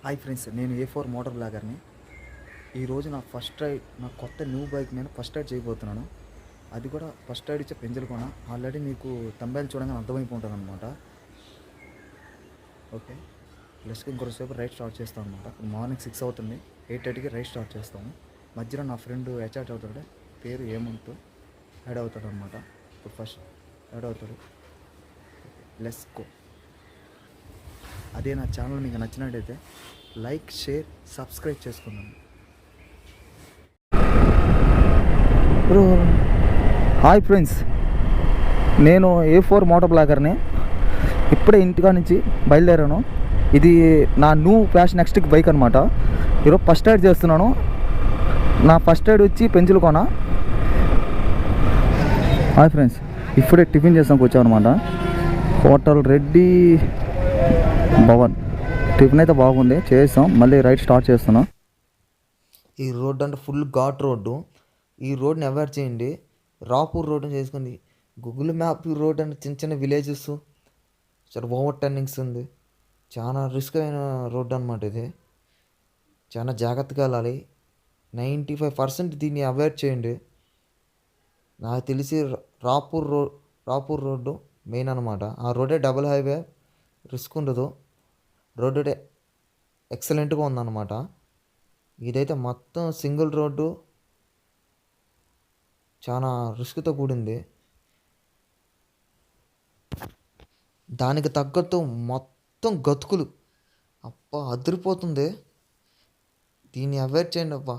Hi friends, నేను A4 motor బ్లాగర్ని. ఈరోజు నా ఫస్ట్ రైడ్, నా కొత్త న్యూ బైక్ నేను ఫస్ట్ రైడ్ చేయబోతున్నాను. అది కూడా ఫస్ట్ రైడ్ ఇచ్చే పెంజలకొన. ఆల్రెడీ మీకు తంబేలు చూడగానే అర్థమైపోతుంది అనమాట. ఓకే, ప్లస్ ఇంకొకసేపు రైడ్ స్టార్ట్ చేస్తాం అనమాట. మార్నింగ్ 6 అవుతుంది, 8:30కి రైడ్ స్టార్ట్ చేస్తాము. మధ్యలో నా ఫ్రెండ్ హెచ్ఆర్ట్ అవుతాడు, పేరు ఏమంతు యాడ్ అవుతాడు అనమాట. ఇప్పుడు ఫస్ట్ యాడ్ అవుతాడు. Let's go. అదే నా ఛానల్ మీకు నచ్చినట్టయితే లైక్, షేర్, సబ్స్క్రైబ్ చేసుకున్నాను. హాయ్ ఫ్రెండ్స్, నేను A4 మోటార్ బ్లాగర్ని. ఇప్పుడే ఇంటికా నుంచి బయలుదేరాను. ఇది నా న్యూ ఫ్యాషన్ నెక్స్ట్ బైక్ అనమాట. ఈరోజు ఫస్ట్ రైడ్ చేస్తున్నాను. నా ఫస్ట్ రైడ్ వచ్చి పెంచులకోన. హాయ్ ఫ్రెండ్స్, ఇప్పుడే టిఫిన్ చేసాం కూర్చోనమాట. హోటల్ రెడ్డి భవన్. టిఫిన్ అయితే బాగుంది, చేసాం. మళ్ళీ రైడ్ స్టార్ట్ చేస్తున్నాం. ఈ రోడ్డు అంటే ఫుల్ ఘాట్ రోడ్డు. ఈ రోడ్ని అవాయిడ్ చేయండి. రాపూర్ రోడ్డు చేసుకోండి. గూగుల్ మ్యాప్ ఈ రోడ్ అంటే చిన్న చిన్న విలేజెస్, చాలా ఓవర్ టర్నింగ్స్ ఉంది. చాలా రిస్క్ అయిన రోడ్డు అనమాట ఇది. చాలా జాగ్రత్తగా వెళ్ళాలి. 95% దీన్ని అవాయిడ్ చేయండి. నాకు తెలిసి రాపూర్ రోడ్డు మెయిన్ అనమాట. ఆ రోడ్డే డబుల్ హైవే, రిస్క్ ఉండదు. రోడ్డు ఎక్సలెంట్గా ఉందన్నమాట. ఇదైతే మొత్తం సింగిల్ రోడ్డు, చాలా రిస్క్తో కూడింది. దానికి తగ్గట్టు మొత్తం గతుకులు. అబ్బా, అదిరిపోతుంది. దీన్ని అవాయిడ్ చేయండి అబ్బా.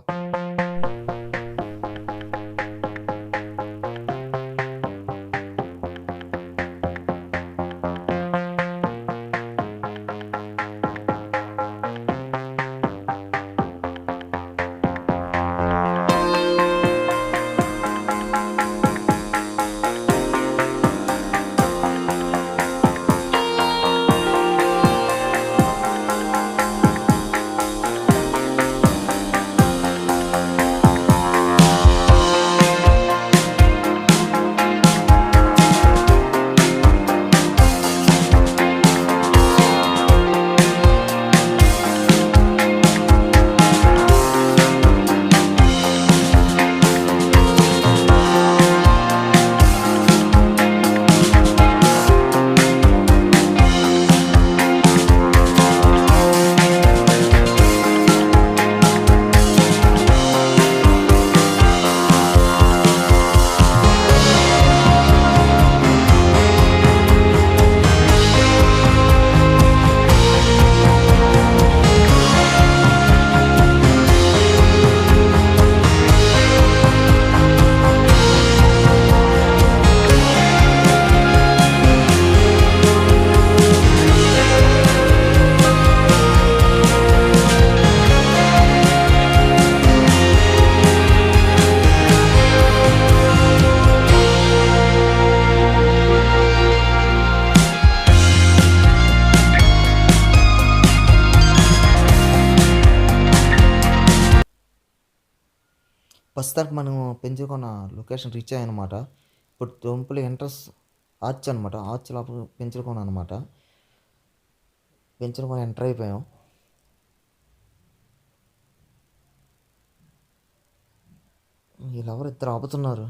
ప్రస్తుతానికి మనం పెంచుకున్న లొకేషన్ రీచ్ అయ్యానమాట. ఇప్పుడు టెంపుల్ ఎంట్రన్స్ ఆర్చ్ అనమాట. ఆర్చ్ లోపల పెంచుకున్నాను అనమాట. పెంచుకొని ఎంటర్ అయిపోయాం. వీళ్ళెవరు ఇద్దరు ఆపుతున్నారు.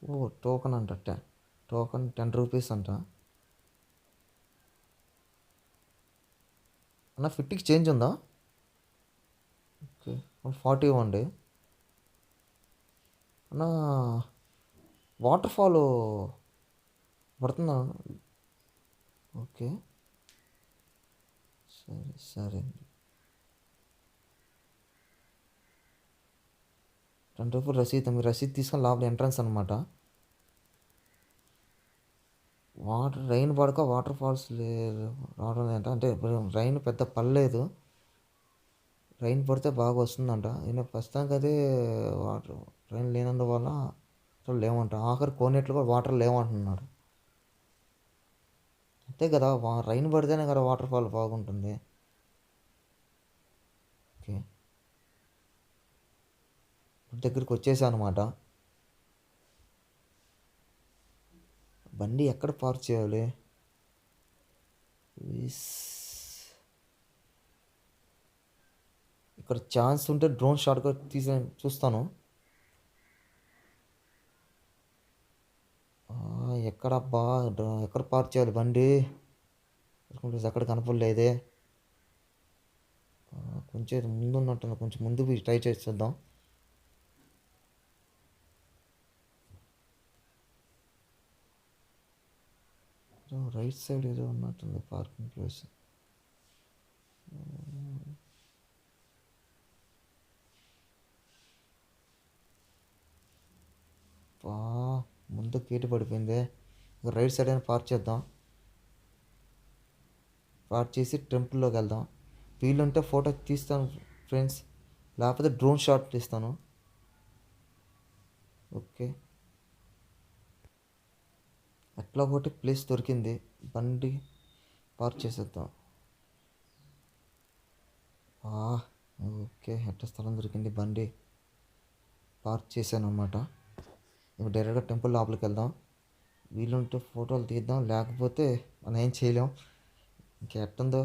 ఓ, టోకన్ అంట. టోకన్ 10 రూపీస్ అంట. అన్న, 50కి చేంజ్ ఉందా? ఓకే, 40 ఇవ్వండి అన్న. వాటర్ ఫాల్ పడుతుందా? ఓకే, సరే అండి. 10 రూపాయలు రసీదు. మీరు రసీదు తీసుకొని లోపల ఎంట్రన్స్ అనమాట. రైన్ పడక వాటర్ ఫాల్స్ లేదు, రావడం లేదంట. అంటే రైన్ పెద్ద పడలేదు. రైన్ పడితే బాగా వస్తుందంట. నేను ప్రస్తుతానికి అదే రైన్ లేనందువల్ల అసలు లేవంట. ఆఖరి కోనేట్లు కూడా వాటర్ లేవంటున్నాడు. అంతే కదా, రైన్ పడితేనే కదా వాటర్ ఫాల్ బాగుంటుంది. ఓకే, దగ్గరికి వచ్చేసా అనమాట. బండి ఎక్కడ పార్క్ చేయాలి? ఇక్కడ ఛాన్స్ ఉంటే డ్రోన్ షాట్గా తీసి చూస్తాను. ఎక్కడబ్బా ఎక్కడ పార్క్ చేయాలి బండి? ఎక్కడ కనపడలేదే. కొంచెం ముందు ఉన్నట్టు, కొంచెం ముందు ట్రై చేద్దాం. రైట్ సైడ్ ఏదో ఉన్నట్టుంది పార్కింగ్ ప్లేస్. ముందు గేటు పడిపోయింది. రైట్ సైడ్ అయినా పార్క్ చేద్దాం. పార్క్ చేసి టెంపుల్లోకి వెళ్దాం. వీలుంటే ఫోటో తీస్తాను ఫ్రెండ్స్, లేకపోతే డ్రోన్ షాట్ తీస్తాను. ఓకే, ఎట్లా ఒకటి ప్లేస్ దొరికింది, బండి పార్క్ చేసేద్దాం. ఓకే, ఎట్లా స్థలం దొరికింది, బండి పార్క్ చేశాను అనమాట. ఇప్పుడు డైరెక్ట్గా టెంపుల్ లోపలికి వెళ్దాం. వీలుంటే ఫోటోలు తీద్దాం, లేకపోతే మనం ఏం చేయలేం. ఇంకా ఎట్టుందో